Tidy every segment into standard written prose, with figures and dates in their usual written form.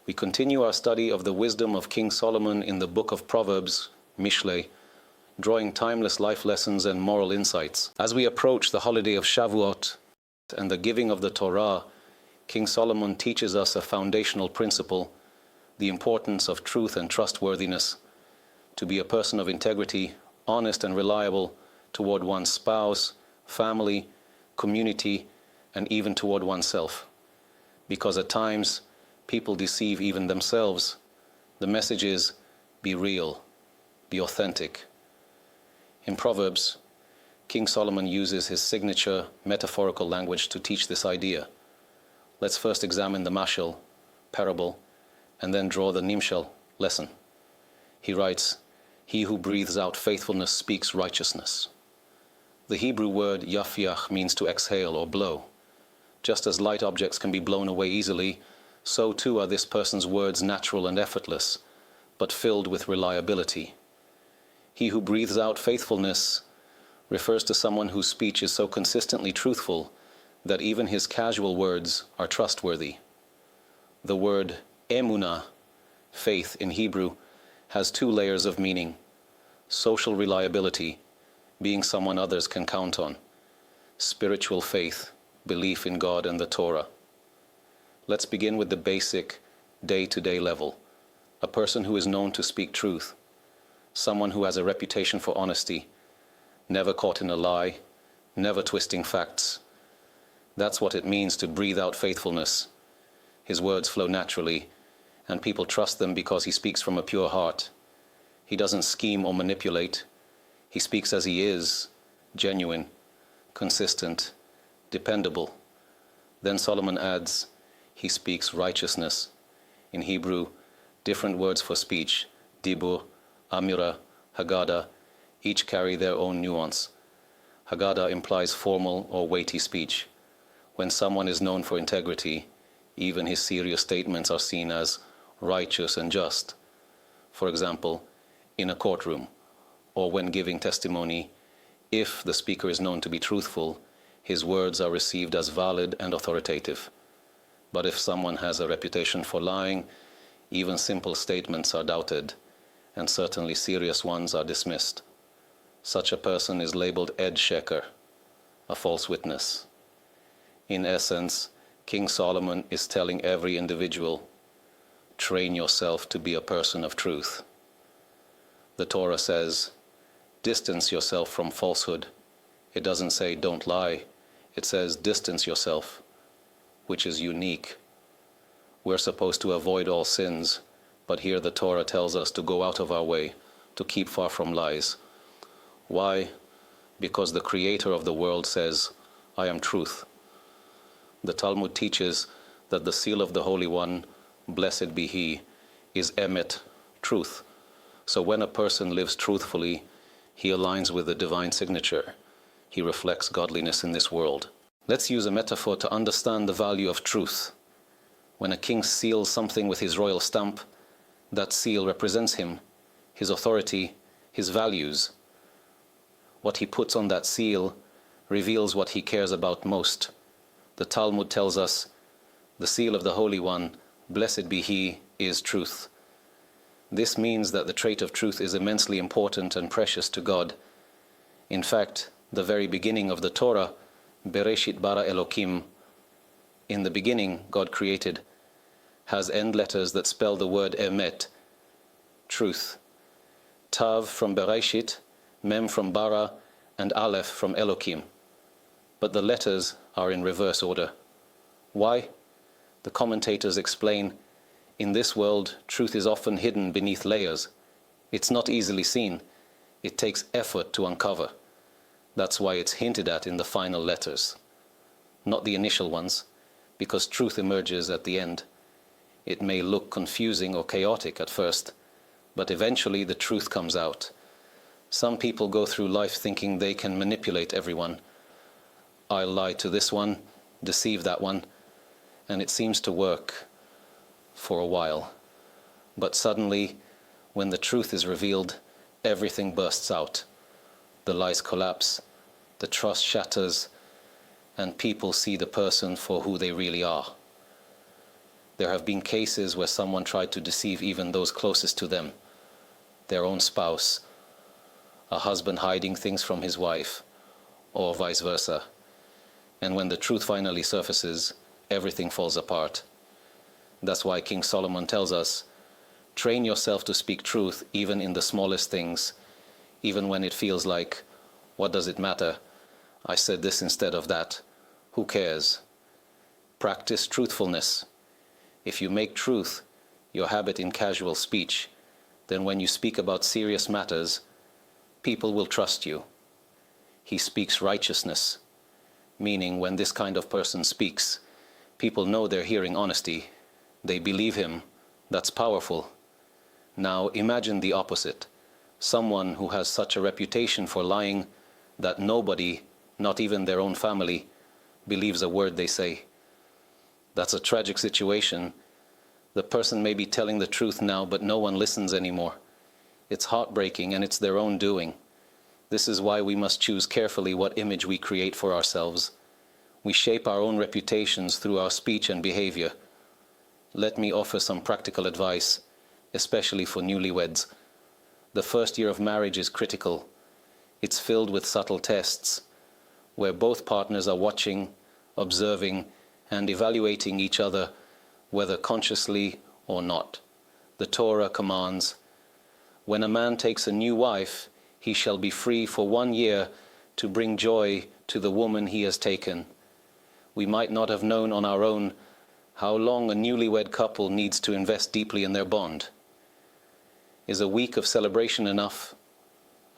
We continue our study of the wisdom of King Solomon in the book of Proverbs, Mishlei, drawing timeless life lessons and moral insights. As we approach the holiday of Shavuot and the giving of the Torah, King Solomon teaches us a foundational principle, the importance of truth and trustworthiness, to be a person of integrity, honest and reliable toward one's spouse, family, community, and even toward oneself. Because at times, people deceive even themselves. The message is, be real, be authentic. In Proverbs, King Solomon uses his signature metaphorical language to teach this idea. Let's first examine the mashal, parable, and then draw the nimshal, lesson. He writes, "He who breathes out faithfulness speaks righteousness." The Hebrew word yafiach means to exhale or blow. Just as light objects can be blown away easily, so too are this person's words natural and effortless, but filled with reliability. He who breathes out faithfulness refers to someone whose speech is so consistently truthful that even his casual words are trustworthy. The word emunah, faith in Hebrew, has two layers of meaning: social reliability, being someone others can count on; spiritual faith, belief in God and the Torah. Let's begin with the basic, day-to-day level. A person who is known to speak truth, someone who has a reputation for honesty, never caught in a lie, never twisting facts. That's what it means to breathe out faithfulness. His words flow naturally, and people trust them because he speaks from a pure heart. He doesn't scheme or manipulate. He speaks as he is, genuine, consistent, dependable. Then Solomon adds, he speaks righteousness. In Hebrew, different words for speech, dibur, amira, haggadah, each carry their own nuance. Haggadah implies formal or weighty speech. When someone is known for integrity, even his serious statements are seen as righteous and just. For example, in a courtroom, or when giving testimony, if the speaker is known to be truthful, his words are received as valid and authoritative. But if someone has a reputation for lying, even simple statements are doubted, and certainly serious ones are dismissed. Such a person is labeled ed sheker, a false witness. In essence, King Solomon is telling every individual, train yourself to be a person of truth. The Torah says, distance yourself from falsehood. It doesn't say don't lie. It says distance yourself, which is unique. We're supposed to avoid all sins, but here the Torah tells us to go out of our way, to keep far from lies. Why? Because the Creator of the world says, I am truth. The Talmud teaches that the seal of the Holy One, blessed be He, is emet, truth. So when a person lives truthfully, he aligns with the divine signature. He reflects godliness in this world. Let's use a metaphor to understand the value of truth. When a king seals something with his royal stamp, that seal represents him, his authority, his values. What he puts on that seal reveals what he cares about most. The Talmud tells us, the seal of the Holy One, blessed be He, is truth. This means that the trait of truth is immensely important and precious to God. In fact, the very beginning of the Torah, Bereshit bara Elokim, in the beginning God created, has end letters that spell the word emet, truth. Tav from Bereshit, Mem from bara, and Aleph from Elokim. But the letters are in reverse order. Why? The commentators explain, in this world, truth is often hidden beneath layers. It's not easily seen. It takes effort to uncover. That's why it's hinted at in the final letters, not the initial ones, because truth emerges at the end. It may look confusing or chaotic at first, but eventually the truth comes out. Some people go through life thinking they can manipulate everyone. I'll lie to this one, deceive that one, and it seems to work for a while. But suddenly, when the truth is revealed, everything bursts out. The lies collapse, the trust shatters, and people see the person for who they really are. There have been cases where someone tried to deceive even those closest to them, their own spouse, a husband hiding things from his wife, or vice versa. And when the truth finally surfaces, everything falls apart. That's why King Solomon tells us, train yourself to speak truth even in the smallest things, even when it feels like, what does it matter? I said this instead of that. Who cares? Practice truthfulness. If you make truth your habit in casual speech, then when you speak about serious matters, people will trust you. He speaks righteousness, meaning when this kind of person speaks, people know they're hearing honesty. They believe him. That's powerful. Now imagine the opposite. Someone who has such a reputation for lying that nobody, not even their own family, believes a word they say. That's a tragic situation. The person may be telling the truth now, but no one listens anymore. It's heartbreaking, and it's their own doing. This is why we must choose carefully what image we create for ourselves. We shape our own reputations through our speech and behavior. Let me offer some practical advice, especially for newlyweds. The first year of marriage is critical. It's filled with subtle tests, where both partners are watching, observing, and evaluating each other, whether consciously or not. The Torah commands, when a man takes a new wife, he shall be free for 1 year to bring joy to the woman he has taken. We might not have known on our own how long a newlywed couple needs to invest deeply in their bond. Is a week of celebration enough?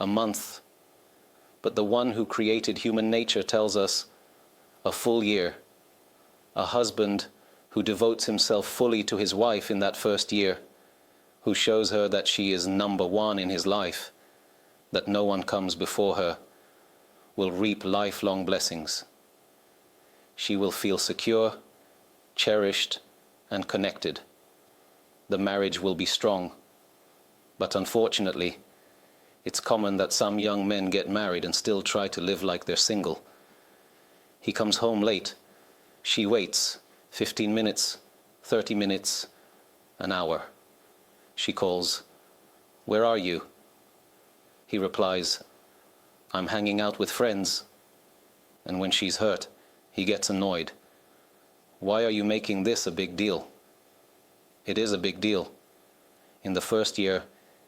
A month? But the one who created human nature tells us a full year. A husband who devotes himself fully to his wife in that first year, who shows her that she is number one in his life, that no one comes before her, will reap lifelong blessings. She will feel secure, cherished, and connected. The marriage will be strong. But unfortunately, it's common that some young men get married and still try to live like they're single. He comes home late. She waits 15 minutes, 30 minutes, an hour. She calls, "Where are you?" He replies, "I'm hanging out with friends." And when she's hurt, he gets annoyed. "Why are you making this a big deal?" It is a big deal. In the first year,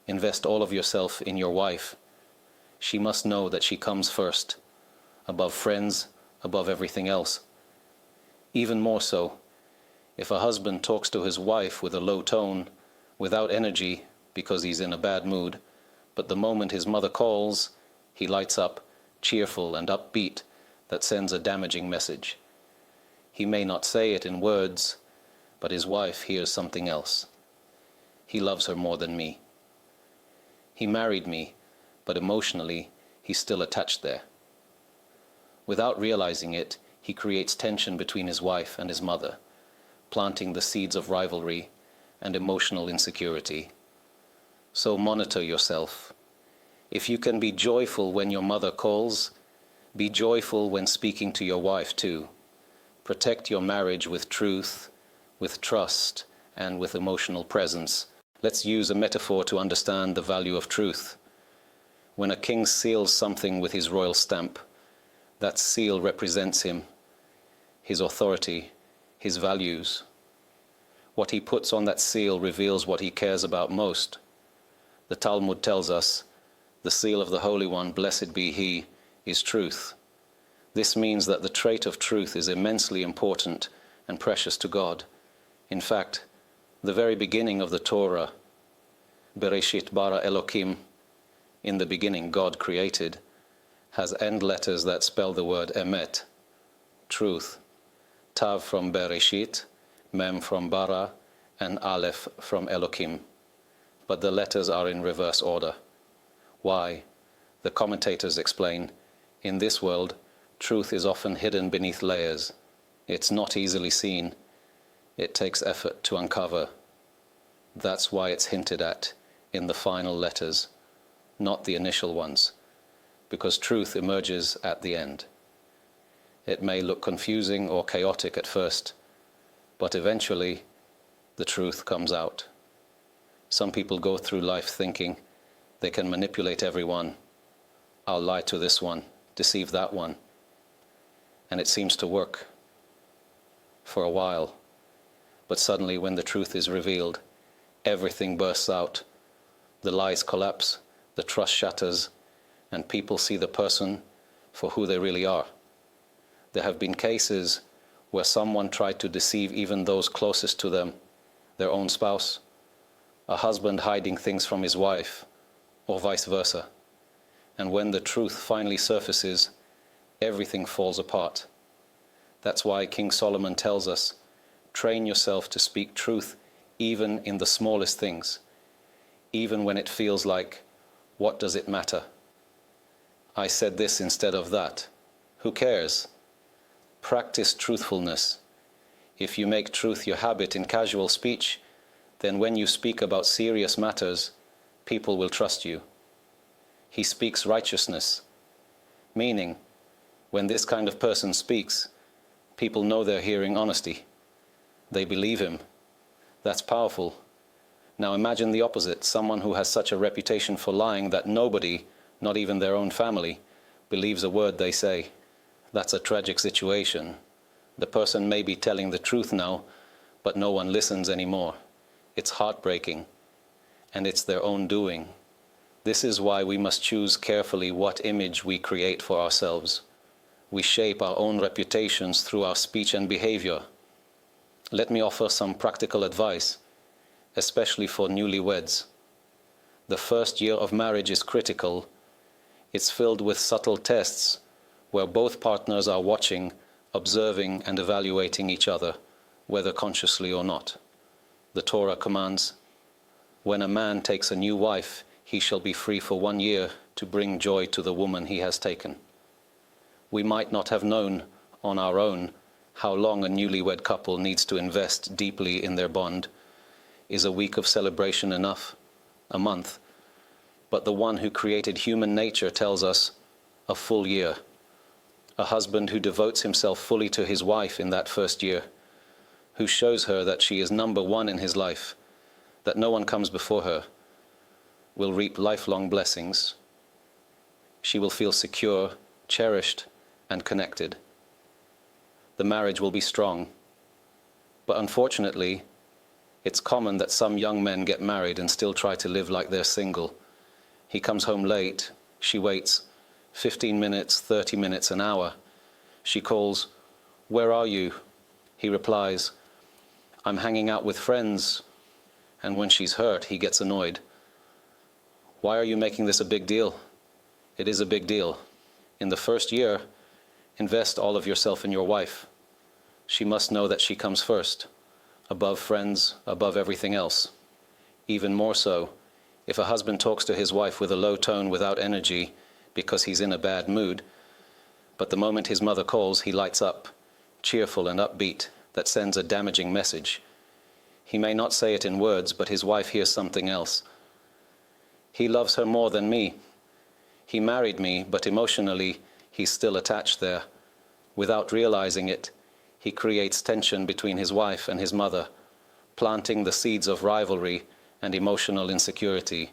invest all of yourself in your wife. She must know that she comes first, above friends, above everything else. Even more so, if a husband talks to his wife with a low tone, without energy because he's in a bad mood, but the moment his mother calls, he lights up, cheerful and upbeat, that sends a damaging message. He may not say it in words, but his wife hears something else. He loves her more than me. He married me, but emotionally, he's still attached there. Without realizing it, he creates tension between his wife and his mother, planting the seeds of rivalry and emotional insecurity. So monitor yourself. If you can be joyful when your mother calls, be joyful when speaking to your wife too. Protect your marriage with truth, with trust, and with emotional presence. Let's use a metaphor to understand the value of truth. When a king seals something with his royal stamp, that seal represents him, his authority, his values. What he puts on that seal reveals what he cares about most. The Talmud tells us, the seal of the Holy One, blessed be He, is truth. This means that the trait of truth is immensely important and precious to God. In fact, the very beginning of the Torah, Bereshit bara Elokim, in the beginning God created, has end letters that spell the word emet, truth. Tav from Bereshit, Mem from bara, and Aleph from Elokim. But the letters are in reverse order. Why? The commentators explain, in this world, truth is often hidden beneath layers. It's not easily seen. It takes effort to uncover. That's why it's hinted at in the final letters, not the initial ones, because truth emerges at the end. It may look confusing or chaotic at first, but eventually the truth comes out. Some people go through life thinking they can manipulate everyone. I'll lie to this one, deceive that one. And it seems to work for a while. But suddenly when the truth is revealed, everything bursts out. The lies collapse, the trust shatters, and people see the person for who they really are. There have been cases where someone tried to deceive even those closest to them, their own spouse, a husband hiding things from his wife, or vice versa. And when the truth finally surfaces, everything falls apart. That's why King Solomon tells us, train yourself to speak truth even in the smallest things, even when it feels like, what does it matter? I said this instead of that. Who cares? Practice truthfulness. If you make truth your habit in casual speech, then when you speak about serious matters, people will trust you. He speaks righteousness, meaning, when this kind of person speaks, people know they're hearing honesty. They believe him. That's powerful. Now imagine the opposite, someone who has such a reputation for lying that nobody, not even their own family, believes a word they say. That's a tragic situation. The person may be telling the truth now, but no one listens anymore. It's heartbreaking, and it's their own doing. This is why we must choose carefully what image we create for ourselves. We shape our own reputations through our speech and behavior. Let me offer some practical advice, especially for newlyweds. The first year of marriage is critical. It's filled with subtle tests where both partners are watching, observing, and evaluating each other, whether consciously or not. The Torah commands, when a man takes a new wife, he shall be free for 1 year to bring joy to the woman he has taken. We might not have known on our own how long a newlywed couple needs to invest deeply in their bond. Is a week of celebration enough? A month? But the one who created human nature tells us a full year. A husband who devotes himself fully to his wife in that first year, who shows her that she is number one in his life, that no one comes before her, will reap lifelong blessings. She will feel secure, cherished, and connected. The marriage will be strong. But unfortunately, it's common that some young men get married and still try to live like they're single. He comes home late, she waits 15 minutes, 30 minutes, an hour. She calls, "Where are you?" He replies, "I'm hanging out with friends." And when she's hurt, he gets annoyed. Why are you making this a big deal? It is a big deal. In the first year, invest all of yourself in your wife. She must know that she comes first, above friends, above everything else. Even more so, if a husband talks to his wife with a low tone without energy because he's in a bad mood, but the moment his mother calls, he lights up, cheerful and upbeat, that sends a damaging message. He may not say it in words, but his wife hears something else. He loves her more than me. He married me, but emotionally, he's still attached there. Without realizing it, he creates tension between his wife and his mother, planting the seeds of rivalry and emotional insecurity.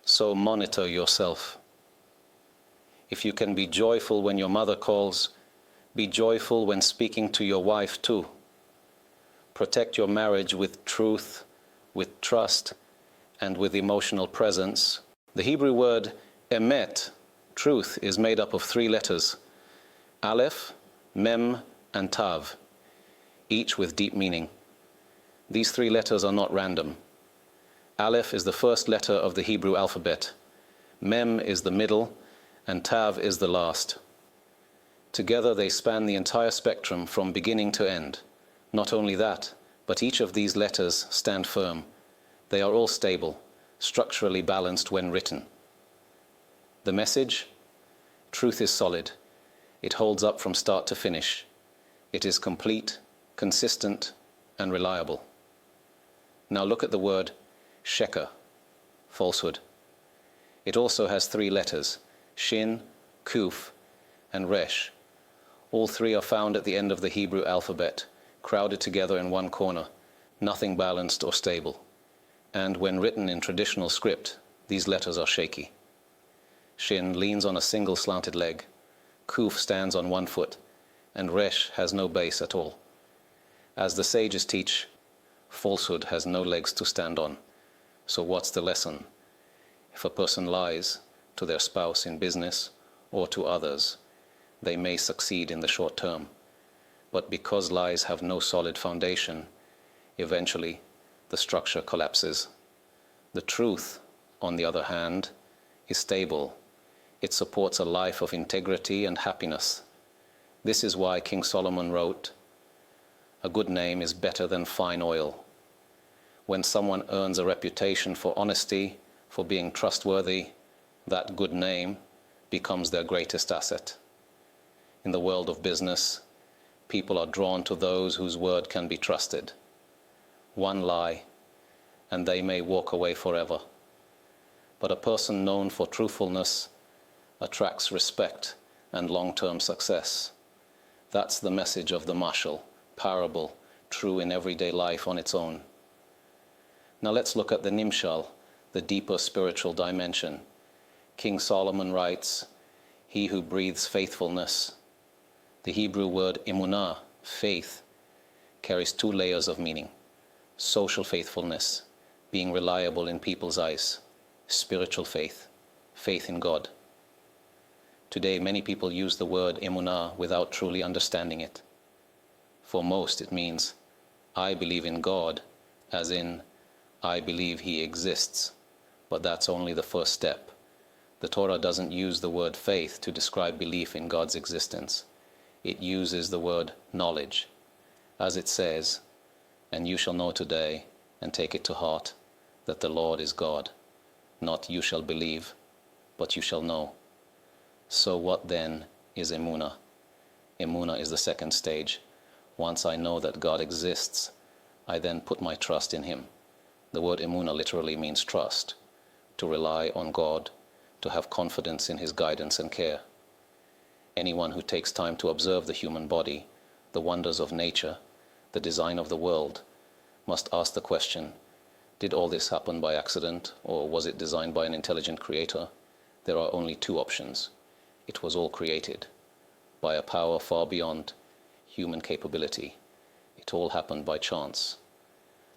So monitor yourself. If you can be joyful when your mother calls, be joyful when speaking to your wife too. Protect your marriage with truth, with trust, and with emotional presence. The Hebrew word emet, truth, is made up of 3 letters, Aleph, Mem, and Tav, each with deep meaning. These 3 letters are not random. Aleph is the first letter of the Hebrew alphabet, Mem is the middle, and Tav is the last. Together they span the entire spectrum from beginning to end. Not only that, but each of these letters stand firm. They are all stable, structurally balanced when written. The message? Truth is solid. It holds up from start to finish. It is complete, consistent, and reliable. Now look at the word sheker, falsehood. It also has 3 letters, shin, kuf, and resh. All 3 are found at the end of the Hebrew alphabet, crowded together in one corner. nothing balanced or stable. And when written in traditional script, these letters are shaky. Shin leans on a single slanted leg, Kuf stands on one foot, and Resh has no base at all. As the sages teach, falsehood has no legs to stand on. So what's the lesson? If a person lies to their spouse in business or to others, they may succeed in the short term. But because lies have no solid foundation, eventually the structure collapses. The truth, on the other hand, is stable. It supports a life of integrity and happiness. This is why King Solomon wrote, "A good name is better than fine oil." When someone earns a reputation for honesty, for being trustworthy, that good name becomes their greatest asset. In the world of business, people are drawn to those whose word can be trusted. One lie, and they may walk away forever. But a person known for truthfulness attracts respect and long-term success. That's the message of the mashal, parable, true in everyday life on its own. Now let's look at the nimshal, the deeper spiritual dimension. King Solomon writes, "He who breathes faithfulness." The Hebrew word emunah, faith, carries two layers of meaning. Social faithfulness, being reliable in people's eyes. Spiritual faith, faith in God. Today, many people use the word emunah without truly understanding it. For most, it means, I believe in God, as in, I believe He exists. But that's only the first step. The Torah doesn't use the word faith to describe belief in God's existence. It uses the word knowledge. As it says, "And you shall know today, and take it to heart, that the Lord is God." Not you shall believe, but you shall know. So what then is emunah? Emunah is the second stage. Once I know that God exists, I then put my trust in Him. The word emunah literally means trust, to rely on God, to have confidence in His guidance and care. Anyone who takes time to observe the human body, the wonders of nature, the design of the world, must ask the question, did all this happen by accident, or was it designed by an intelligent creator? There are only two options. It was all created by a power far beyond human capability. It all happened by chance.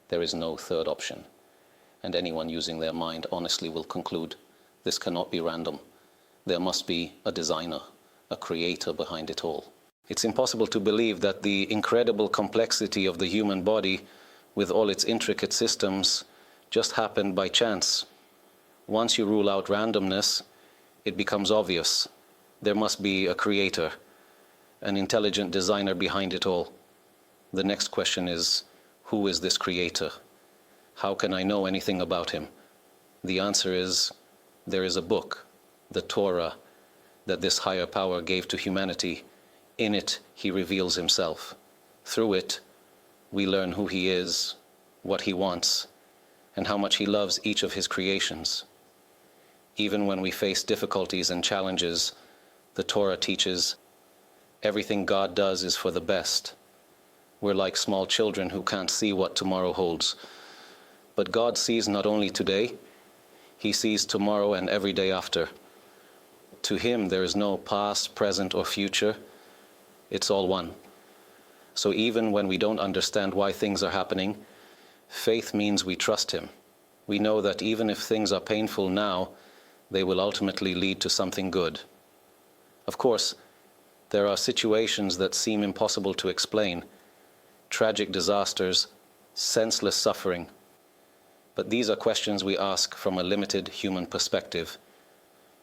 There is no third option. And anyone using their mind honestly will conclude, this cannot be random. There must be a designer, a creator behind it all. It's impossible to believe that the incredible complexity of the human body, with all its intricate systems, just happened by chance. Once you rule out randomness, it becomes obvious. There must be a creator, an intelligent designer behind it all. The next question is, who is this creator? How can I know anything about him? The answer is, there is a book, the Torah, that this higher power gave to humanity. In it, He reveals Himself. Through it, we learn who He is, what He wants, and how much He loves each of His creations. Even when we face difficulties and challenges, the Torah teaches everything God does is for the best. We're like small children who can't see what tomorrow holds. But God sees not only today, He sees tomorrow and every day after. To Him there is no past, present, or future. It's all one. So even when we don't understand why things are happening, faith means we trust Him. We know that even if things are painful now, they will ultimately lead to something good. Of course, there are situations that seem impossible to explain, tragic disasters, senseless suffering. But these are questions we ask from a limited human perspective,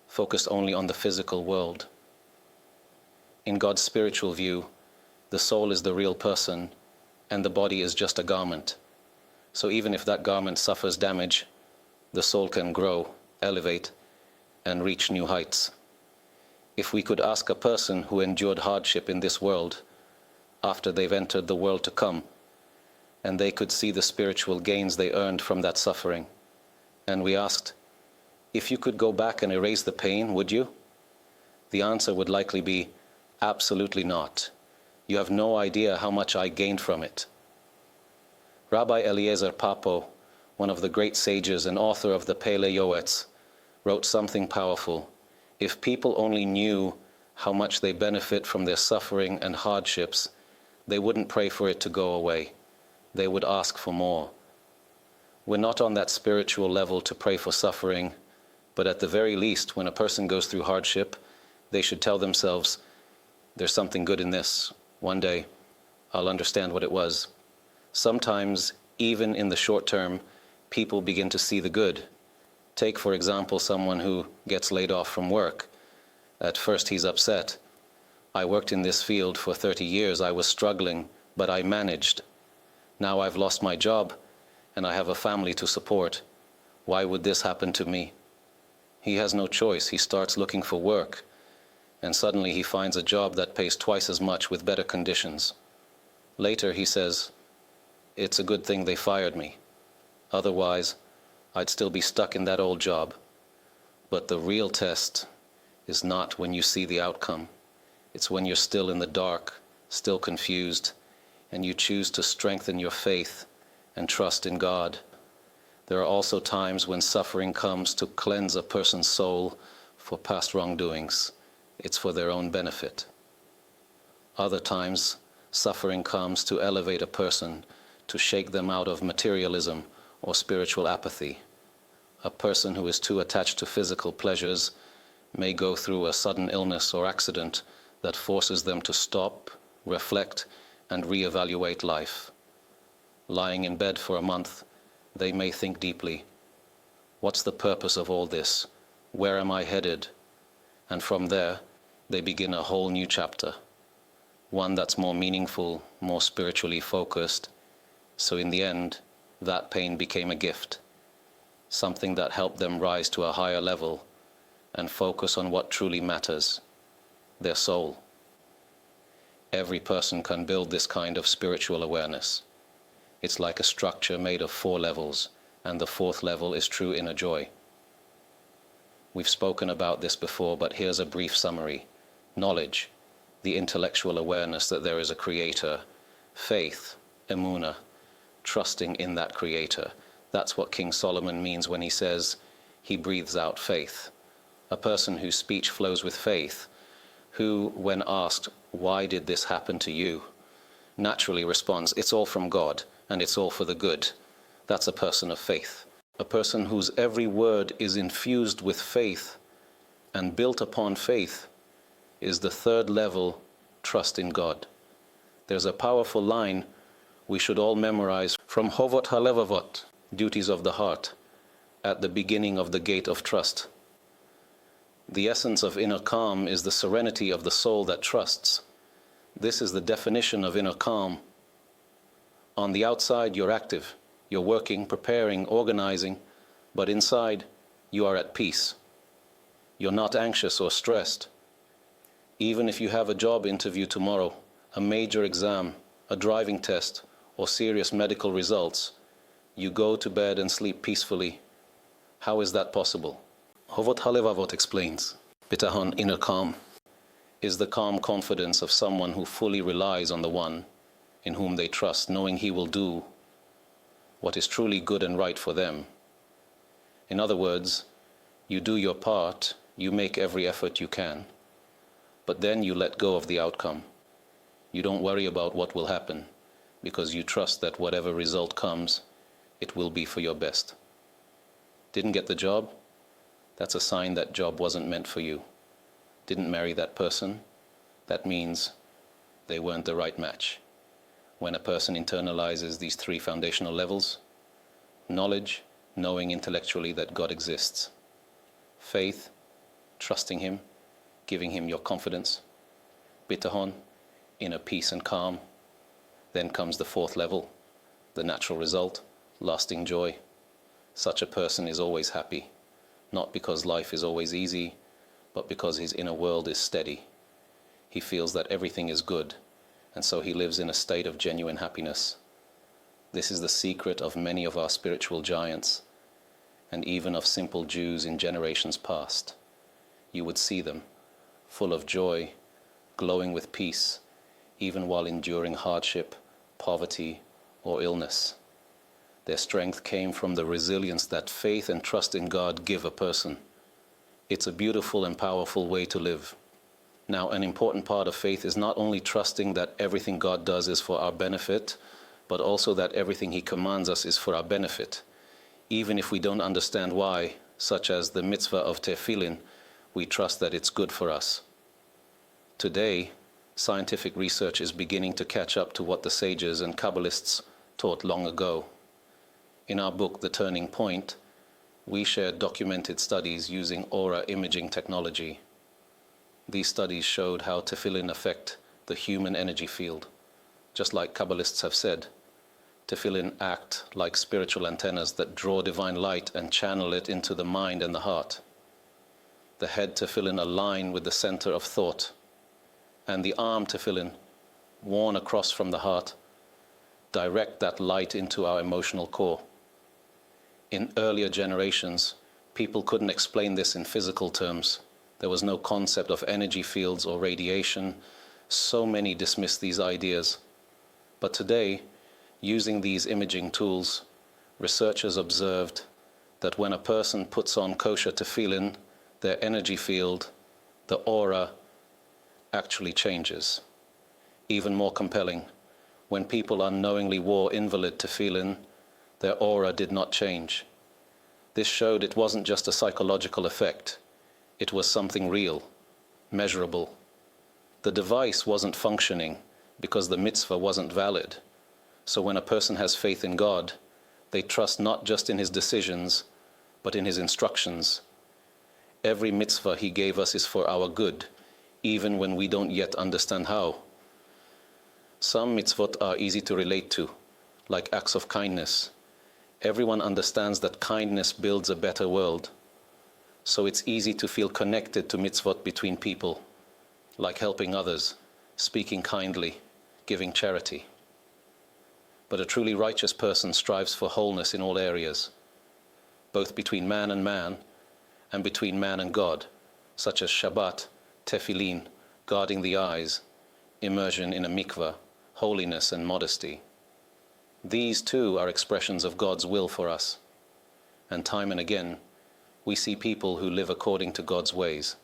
focused only on the physical world. In God's spiritual view, the soul is the real person, and the body is just a garment. So even if that garment suffers damage, the soul can grow, elevate, and reach new heights. If we could ask a person who endured hardship in this world, after they've entered the world to come, and they could see the spiritual gains they earned from that suffering, and we asked, if you could go back and erase the pain, would you? The answer would likely be, absolutely not. You have no idea how much I gained from it. Rabbi Eliezer Papo, one of the great sages and author of the Pele Yoetz, wrote something powerful. If people only knew how much they benefit from their suffering and hardships, they wouldn't pray for it to go away. They would ask for more. We're not on that spiritual level to pray for suffering, but at the very least, when a person goes through hardship, they should tell themselves, there's something good in this. One day, I'll understand what it was. Sometimes, even in the short term, people begin to see the good. Take, for example, someone who gets laid off from work. At first, he's upset. I worked in this field for 30 years. I was struggling, but I managed. Now I've lost my job, and I have a family to support. Why would this happen to me? He has no choice. He starts looking for work, and suddenly he finds a job that pays twice as much with better conditions. Later he says, it's a good thing they fired me. Otherwise, I'd still be stuck in that old job. But the real test is not when you see the outcome. It's when you're still in the dark, still confused, and you choose to strengthen your faith and trust in God. There are also times when suffering comes to cleanse a person's soul for past wrongdoings. It's for their own benefit. Other times, suffering comes to elevate a person, to shake them out of materialism or spiritual apathy. A person who is too attached to physical pleasures may go through a sudden illness or accident that forces them to stop, reflect, and reevaluate life. Lying in bed for a month, they may think deeply, what's the purpose of all this? Where am I headed? And from there, they begin a whole new chapter, one that's more meaningful, more spiritually focused. So in the end, that pain became a gift, something that helped them rise to a higher level and focus on what truly matters, their soul. Every person can build this kind of spiritual awareness. It's like a structure made of 4 levels, and the 4th level is true inner joy. We've spoken about this before, but here's a brief summary. Knowledge, the intellectual awareness that there is a creator. Faith, emunah, trusting in that creator. That's what King Solomon means when he says he breathes out faith. A person whose speech flows with faith, who, when asked, why did this happen to you, naturally responds, it's all from God, and it's all for the good. That's a person of faith. A person whose every word is infused with faith and built upon faith is the 3rd level, trust in God. There's a powerful line we should all memorize from Hovot HaLevavot, duties of the heart, at the beginning of the gate of trust. The essence of inner calm is the serenity of the soul that trusts. This is the definition of inner calm. On the outside, you're active. You're working, preparing, organizing, but inside, you are at peace. You're not anxious or stressed. Even if you have a job interview tomorrow, a major exam, a driving test, or serious medical results, you go to bed and sleep peacefully. How is that possible? Hovot HaLevavot explains, Bitahon, inner calm, is the calm confidence of someone who fully relies on the one in whom they trust, knowing he will do what is truly good and right for them. In other words, you do your part, you make every effort you can, but then you let go of the outcome. You don't worry about what will happen, because you trust that whatever result comes, it will be for your best. Didn't get the job? That's a sign that job wasn't meant for you. Didn't marry that person? That means they weren't the right match. When a person internalizes these 3 foundational levels, knowledge, knowing intellectually that God exists. Faith, trusting Him, giving Him your confidence. Bitahon, inner peace and calm. Then comes the 4th level, the natural result, lasting joy. Such a person is always happy, not because life is always easy, but because his inner world is steady. He feels that everything is good, and so he lives in a state of genuine happiness. This is the secret of many of our spiritual giants, and even of simple Jews in generations past. You would see them, full of joy, glowing with peace, even while enduring hardship, poverty, or illness. Their strength came from the resilience that faith and trust in God give a person. It's a beautiful and powerful way to live. Now, an important part of faith is not only trusting that everything God does is for our benefit, but also that everything He commands us is for our benefit. Even if we don't understand why, such as the mitzvah of tefillin, we trust that it's good for us. Today, scientific research is beginning to catch up to what the sages and Kabbalists taught long ago. In our book, The Turning Point, we shared documented studies using aura imaging technology. These studies showed how tefillin affect the human energy field. Just like Kabbalists have said, tefillin act like spiritual antennas that draw divine light and channel it into the mind and the heart. The head tefillin align with the center of thought, and the arm tefillin, worn across from the heart, direct that light into our emotional core. In earlier generations, people couldn't explain this in physical terms. There was no concept of energy fields or radiation. So many dismissed these ideas. But today, using these imaging tools, researchers observed that when a person puts on kosher tefillin, their energy field, the aura, actually changes. Even more compelling, when people unknowingly wore invalid tefillin, their aura did not change. This showed it wasn't just a psychological effect. It was something real, measurable. The device wasn't functioning because the mitzvah wasn't valid. So when a person has faith in God, they trust not just in His decisions, but in His instructions. Every mitzvah He gave us is for our good, even when we don't yet understand how. Some mitzvot are easy to relate to, like acts of kindness. Everyone understands that kindness builds a better world. So it's easy to feel connected to mitzvot between people, like helping others, speaking kindly, giving charity. But a truly righteous person strives for wholeness in all areas, both between man and between man and God, such as Shabbat, tefillin, guarding the eyes, immersion in a mikveh, holiness and modesty. These too are expressions of God's will for us. And time and again, we see people who live according to God's ways.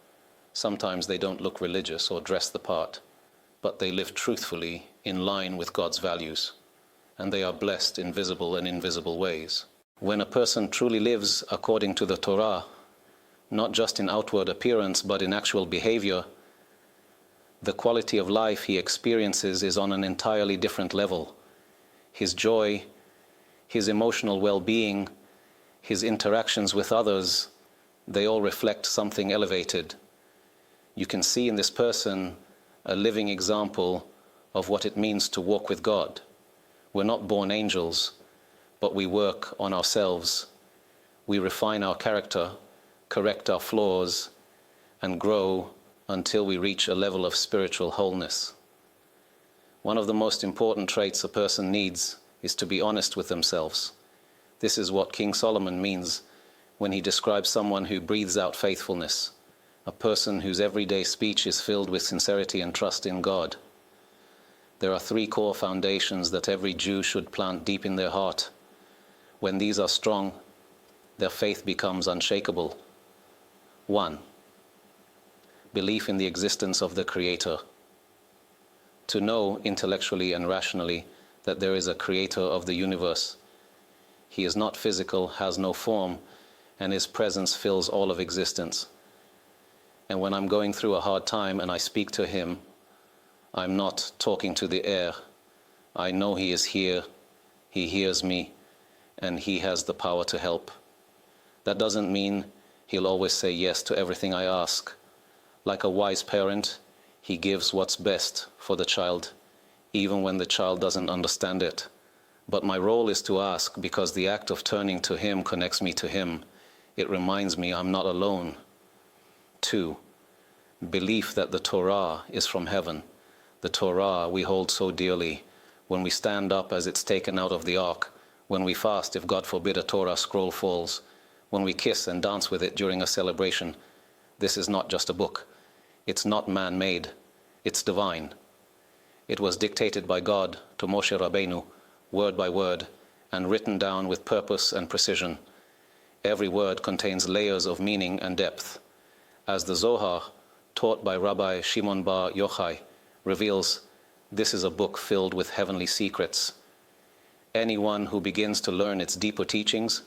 Sometimes they don't look religious or dress the part, but they live truthfully in line with God's values, and they are blessed in visible and invisible ways. When a person truly lives according to the Torah, not just in outward appearance but in actual behavior, the quality of life he experiences is on an entirely different level. His joy, his emotional well-being, his interactions with others, they all reflect something elevated. You can see in this person a living example of what it means to walk with God. We're not born angels, but we work on ourselves. We refine our character, correct our flaws, and grow until we reach a level of spiritual wholeness. One of the most important traits a person needs is to be honest with themselves. This is what King Solomon means when he describes someone who breathes out faithfulness, a person whose everyday speech is filled with sincerity and trust in God. There are three core foundations that every Jew should plant deep in their heart. When these are strong, their faith becomes unshakable. 1. Belief in the existence of the Creator. To know intellectually and rationally that there is a Creator of the universe. He is not physical, has no form, and His presence fills all of existence. And when I'm going through a hard time and I speak to Him, I'm not talking to the air. I know He is here, He hears me, and He has the power to help. That doesn't mean He'll always say yes to everything I ask. Like a wise parent, He gives what's best for the child, even when the child doesn't understand it. But my role is to ask because the act of turning to Him connects me to Him. It reminds me I'm not alone. 2. Belief that the Torah is from heaven. The Torah we hold so dearly. When we stand up as it's taken out of the ark, when we fast if God forbid a Torah scroll falls, when we kiss and dance with it during a celebration, this is not just a book. It's not man-made. It's divine. It was dictated by God to Moshe Rabbeinu, word by word, and written down with purpose and precision. Every word contains layers of meaning and depth. As the Zohar, taught by Rabbi Shimon bar Yochai, reveals, this is a book filled with heavenly secrets. Anyone who begins to learn its deeper teachings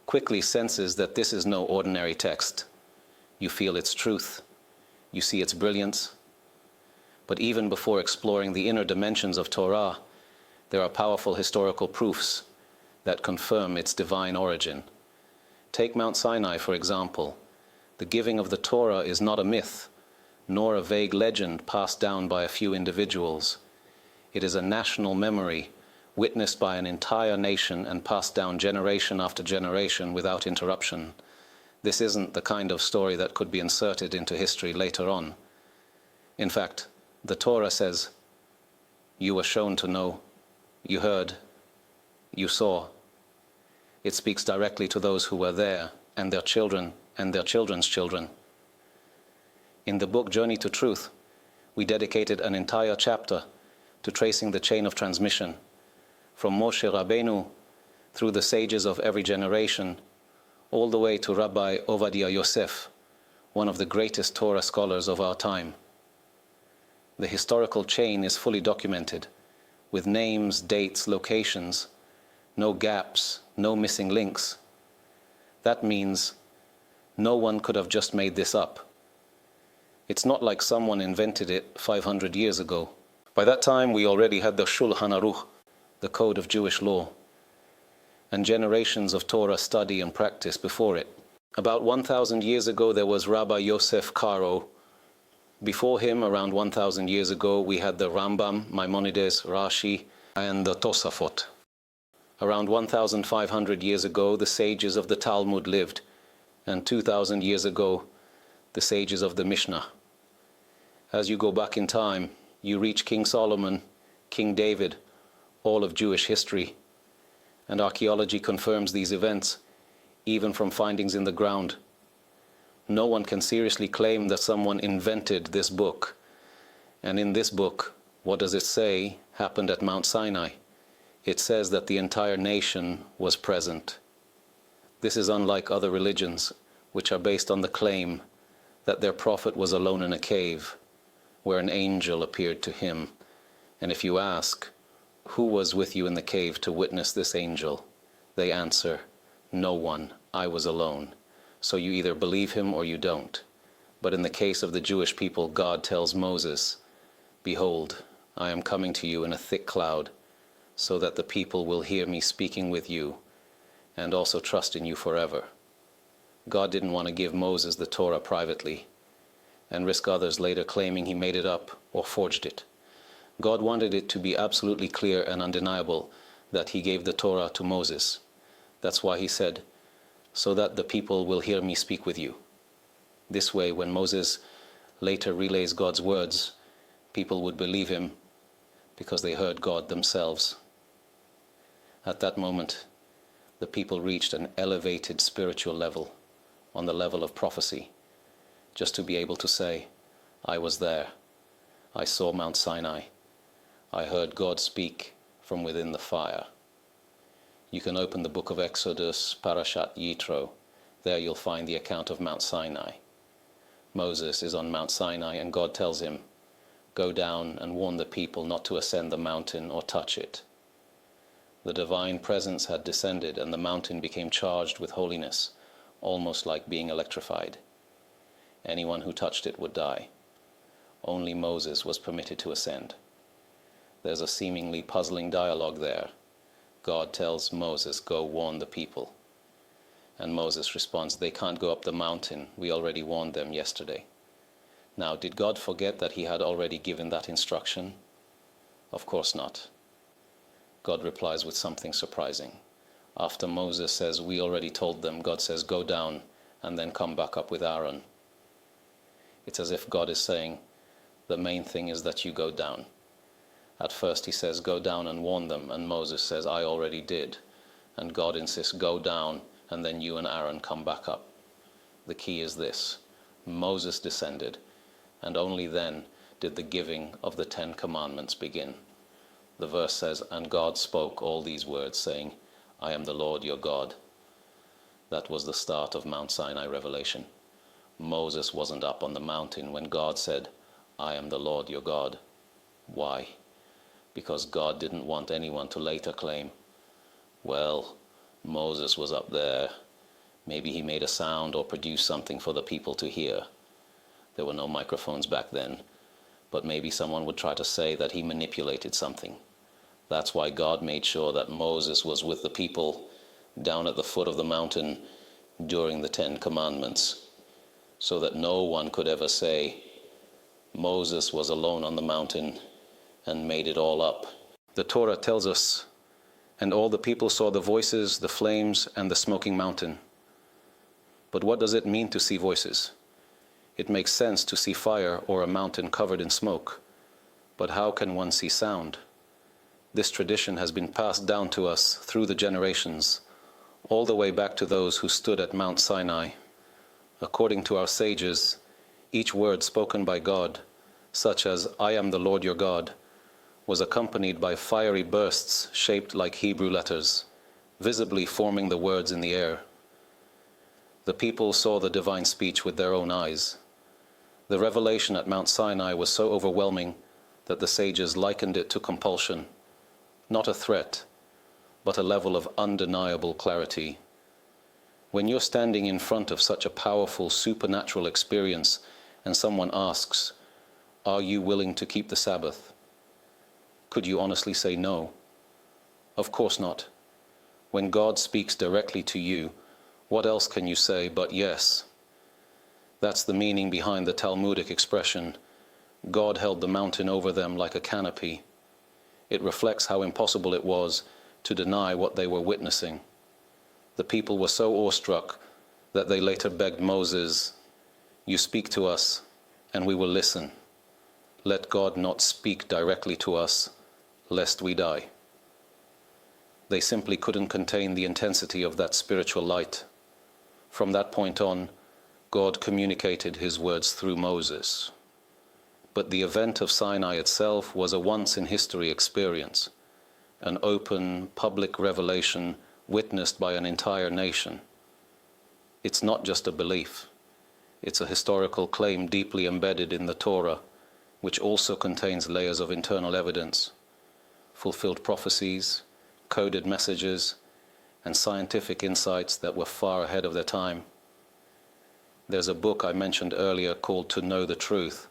quickly senses that this is no ordinary text. You feel its truth. You see its brilliance. But even before exploring the inner dimensions of Torah, there are powerful historical proofs that confirm its divine origin. Take Mount Sinai, for example. The giving of the Torah is not a myth, nor a vague legend passed down by a few individuals. It is a national memory witnessed by an entire nation and passed down generation after generation without interruption. This isn't the kind of story that could be inserted into history later on. In fact, the Torah says, you were shown to know, you heard, you saw. It speaks directly to those who were there, and their children, and their children's children. In the book Journey to Truth, we dedicated an entire chapter to tracing the chain of transmission, from Moshe Rabbeinu through the sages of every generation, all the way to Rabbi Ovadia Yosef, one of the greatest Torah scholars of our time. The historical chain is fully documented, with names, dates, locations, no gaps, no missing links. That means no one could have just made this up. It's not like someone invented it 500 years ago. By that time, we already had the Shulchan Aruch, the code of Jewish law, and generations of Torah study and practice before it. About 1,000 years ago, there was Rabbi Yosef Karo. Before him, around 1,000 years ago, we had the Rambam, Maimonides, Rashi, and the Tosafot. Around 1,500 years ago, the sages of the Talmud lived, and 2,000 years ago, the sages of the Mishnah. As you go back in time, you reach King Solomon, King David, all of Jewish history, and archaeology confirms these events, even from findings in the ground. No one can seriously claim that someone invented this book. And in this book, what does it say happened at Mount Sinai? It says that the entire nation was present. This is unlike other religions, which are based on the claim that their prophet was alone in a cave, where an angel appeared to him. And if you ask, who was with you in the cave to witness this angel? They answer, no one, I was alone. So you either believe him or you don't. But in the case of the Jewish people, God tells Moses, behold, I am coming to you in a thick cloud, so that the people will hear me speaking with you and also trust in you forever. God didn't want to give Moses the Torah privately and risk others later claiming he made it up or forged it. God wanted it to be absolutely clear and undeniable that he gave the Torah to Moses. That's why he said, so that the people will hear me speak with you. This way, when Moses later relays God's words, people would believe him because they heard God themselves. At that moment, the people reached an elevated spiritual level, on the level of prophecy, just to be able to say, I was there, I saw Mount Sinai, I heard God speak from within the fire. You can open the book of Exodus, Parashat Yitro. There you'll find the account of Mount Sinai. Moses is on Mount Sinai and God tells him, go down and warn the people not to ascend the mountain or touch it. The divine presence had descended and the mountain became charged with holiness, almost like being electrified. Anyone who touched it would die. Only Moses was permitted to ascend. There's a seemingly puzzling dialogue there. God tells Moses, go warn the people. And Moses responds, they can't go up the mountain. We already warned them yesterday. Now, did God forget that he had already given that instruction? Of course not. God replies with something surprising. After Moses says, we already told them, God says, go down and then come back up with Aaron. It's as if God is saying, the main thing is that you go down. At first he says, go down and warn them, and Moses says, I already did. And God insists, go down, and then you and Aaron come back up. The key is this: Moses descended, and only then did the giving of the 10 Commandments begin. The verse says, and God spoke all these words, saying, I am the Lord your God. That was the start of Mount Sinai revelation. Moses wasn't up on the mountain when God said, I am the Lord your God. Why? Because God didn't want anyone to later claim, well, Moses was up there. Maybe he made a sound or produced something for the people to hear. There were no microphones back then, but maybe someone would try to say that he manipulated something. That's why God made sure that Moses was with the people down at the foot of the mountain during the 10 Commandments, so that no one could ever say Moses was alone on the mountain and made it all up. The Torah tells us, and all the people saw the voices, the flames, and the smoking mountain. But what does it mean to see voices? It makes sense to see fire or a mountain covered in smoke. But how can one see sound? This tradition has been passed down to us through the generations, all the way back to those who stood at Mount Sinai. According to our sages, each word spoken by God, such as I am the Lord your God, was accompanied by fiery bursts shaped like Hebrew letters, visibly forming the words in the air. The people saw the divine speech with their own eyes. The revelation at Mount Sinai was so overwhelming that the sages likened it to compulsion, not a threat, but a level of undeniable clarity. When you're standing in front of such a powerful supernatural experience and someone asks, are you willing to keep the Sabbath? Could you honestly say no? Of course not. When God speaks directly to you, what else can you say but yes? That's the meaning behind the Talmudic expression, God held the mountain over them like a canopy. It reflects how impossible it was to deny what they were witnessing. The people were so awestruck that they later begged Moses, you speak to us and we will listen. Let God not speak directly to us, lest we die. They simply couldn't contain the intensity of that spiritual light. From that point on, God communicated his words through Moses. But the event of Sinai itself was a once-in-history experience, an open, public revelation witnessed by an entire nation. It's not just a belief. It's a historical claim deeply embedded in the Torah, which also contains layers of internal evidence, fulfilled prophecies, coded messages, and scientific insights that were far ahead of their time. There's a book I mentioned earlier called To Know the Truth,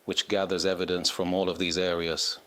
which gathers evidence from all of these areas.